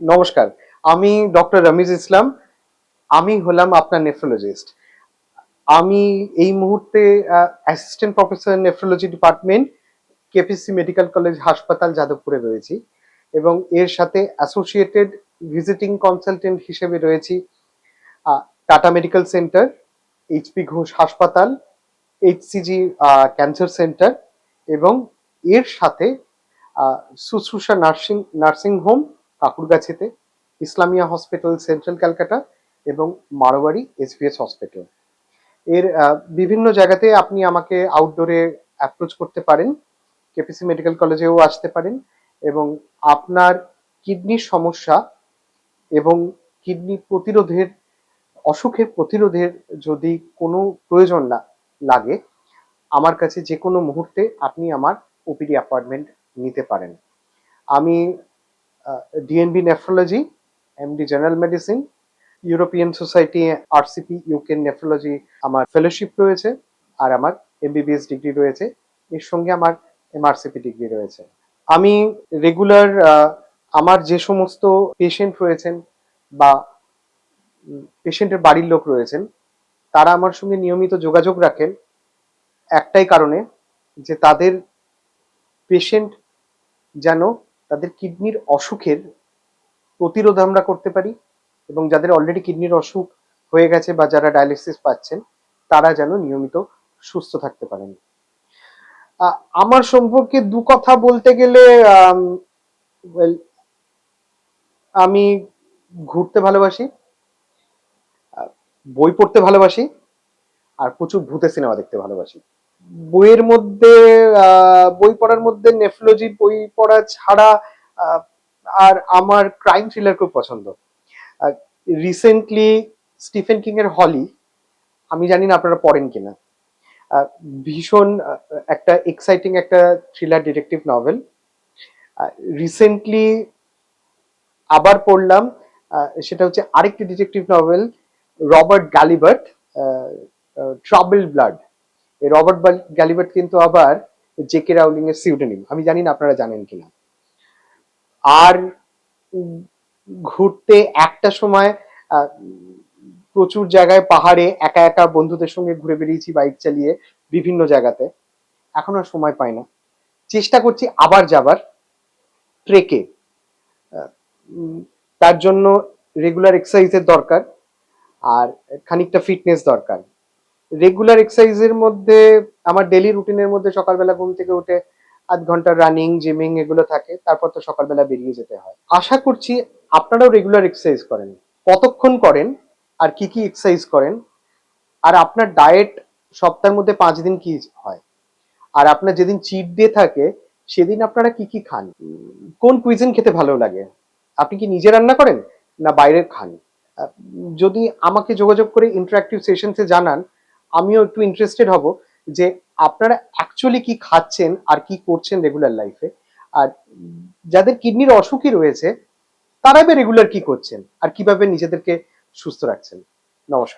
নমস্কার। আমি ডক্টর রমিজ ইসলাম। আমি আমি ডক্টর রমিজ ইসলাম। আমি হলাম আপনার নেফ্রোলজিস্ট। আমি এই মুহূর্তে assistant professor nephrology department, KPC medical college হাসপাতাল, যাদবপুরে রয়েছি এবং এর সাথে অ্যাসোসিয়েটেড ভিজিটিং কনসালটেন্ট হিসেবে রয়েছি Tata medical centre, HP Ghosh হাসপাতাল, এইচসিজি ক্যান্সার সেন্টার এবং এর সাথে শুশ্রূষা নার্সিং হোম কাকুরগাছিতে, ইসলামিয়া হসপিটাল সেন্ট্রাল ক্যালকাটা এবং মারোয়ারি এসভিএস হসপিটাল। এর বিভিন্ন জায়গাতে আপনি আমাকে আউটডোরে অ্যাপ্রোচ করতে পারেন, কেপিসি মেডিকেল কলেজেও আসতে পারেন এবং আপনার কিডনির সমস্যা এবং কিডনি প্রতিরোধের অসুখের প্রতিরোধের যদি কোনো প্রয়োজন লাগে, আমার কাছে যে কোনো মুহূর্তে আপনি আমার ওপিডি অ্যাপয়েন্টমেন্ট নিতে পারেন। আমি DNB nephrology, MD general medicine, European society RCP UK nephrology আমার ফেলোশিপ রয়েছে, আর আমার এমবিবিএস ডিগ্রি রয়েছে। এর সঙ্গে আমার এমআরসিপি ডিগ্রি রয়েছে। আমি রেগুলার আমার যে সমস্ত পেশেন্ট রয়েছেন বা পেশেন্টের বাড়ির লোক রয়েছেন, তারা আমার সঙ্গে নিয়মিত যোগাযোগ রাখেন একটাই কারণে, যে তাদের পেশেন্ট যেন তাদের কিডনির অসুখের প্রতিরোধ আমরা করতে পারি এবং যাদের অলরেডি কিডনির অসুখ হয়ে গেছে বা যারা ডায়ালিসিস পাচ্ছেন, তারা যেন নিয়মিত সুস্থ থাকতে পারেন। আমার সম্পর্কে দু কথা বলতে গেলে, well, আমি ঘুরতে ভালোবাসি, বই পড়তে ভালোবাসি, আর প্রচুর ভূতের সিনেমা দেখতে ভালোবাসি। বইয়ের মধ্যে বই পড়ার মধ্যে নেফ্রোলজির বই পড়া ছাড়া আর আমার ক্রাইম থ্রিলার খুব পছন্দ। রিসেন্টলি স্টিফেন কিং এর হলি, আমি জানি না আপনারা পড়েন কিনা, ভীষণ একটা এক্সাইটিং একটা থ্রিলার ডিটেকটিভ নভেল। রিসেন্টলি আবার পড়লাম, সেটা হচ্ছে আরেকটি detective novel, Robert Galibert, trouble blood. এই রবার্ট গ্যালিবার্ট কিন্তু আবার জেকে রাউলিং এর সিউডোনিম, আমি জানি না আপনারা জানেন কিনা। আর ঘুরতে একটা সময় প্রচুর জায়গায় পাহাড়ে একা একা বন্ধুদের সঙ্গে ঘুরে বেরিয়েছি বাইক চালিয়ে বিভিন্ন জায়গাতে। এখন আর সময় পাই না, চেষ্টা করছি আবার যাবার ট্রেকে। তার জন্য রেগুলার এক্সারসাইজের দরকার আর খানিকটা ফিটনেস দরকার। রেগুলার এক্সারসাইজের মধ্যে আমার ডেলি রুটিনের মধ্যে সকালবেলা ঘুম থেকে উঠে আধ ঘন্টা রানিং, জিমিং এগুলো থাকে, তারপর তো সকালবেলা বেরিয়ে যেতে হয়। আশা করছি আপনারাও রেগুলার এক্সারসাইজ করেন। কতক্ষণ করেন আর কি কি এক্সারসাইজ করেন, আর আপনার ডায়েট সপ্তাহের মধ্যে 5 দিন কি হয়, আর আপনার যেদিন চিট ডে থাকে সেদিন আপনারা কি কি খান, কোন কুইজিন খেতে ভালো লাগে, আপনি কি নিজে রান্না করেন না বাইরে খান। যদি আমাকে যোগাযোগ করে ইন্টারঅ্যাক্টিভ সেশনসে জানান, আমিও একটু ইন্টারেস্টেড হব যে আপনারা অ্যাকচুয়ালি কি খাচ্ছেন আর কি করছেন রেগুলার লাইফে। আর যাদের কিডনির অসুখই রয়েছে, তারা রেগুলার কি করছেন আর কিভাবে নিজেদেরকে সুস্থ রাখছেন। নমস্কার।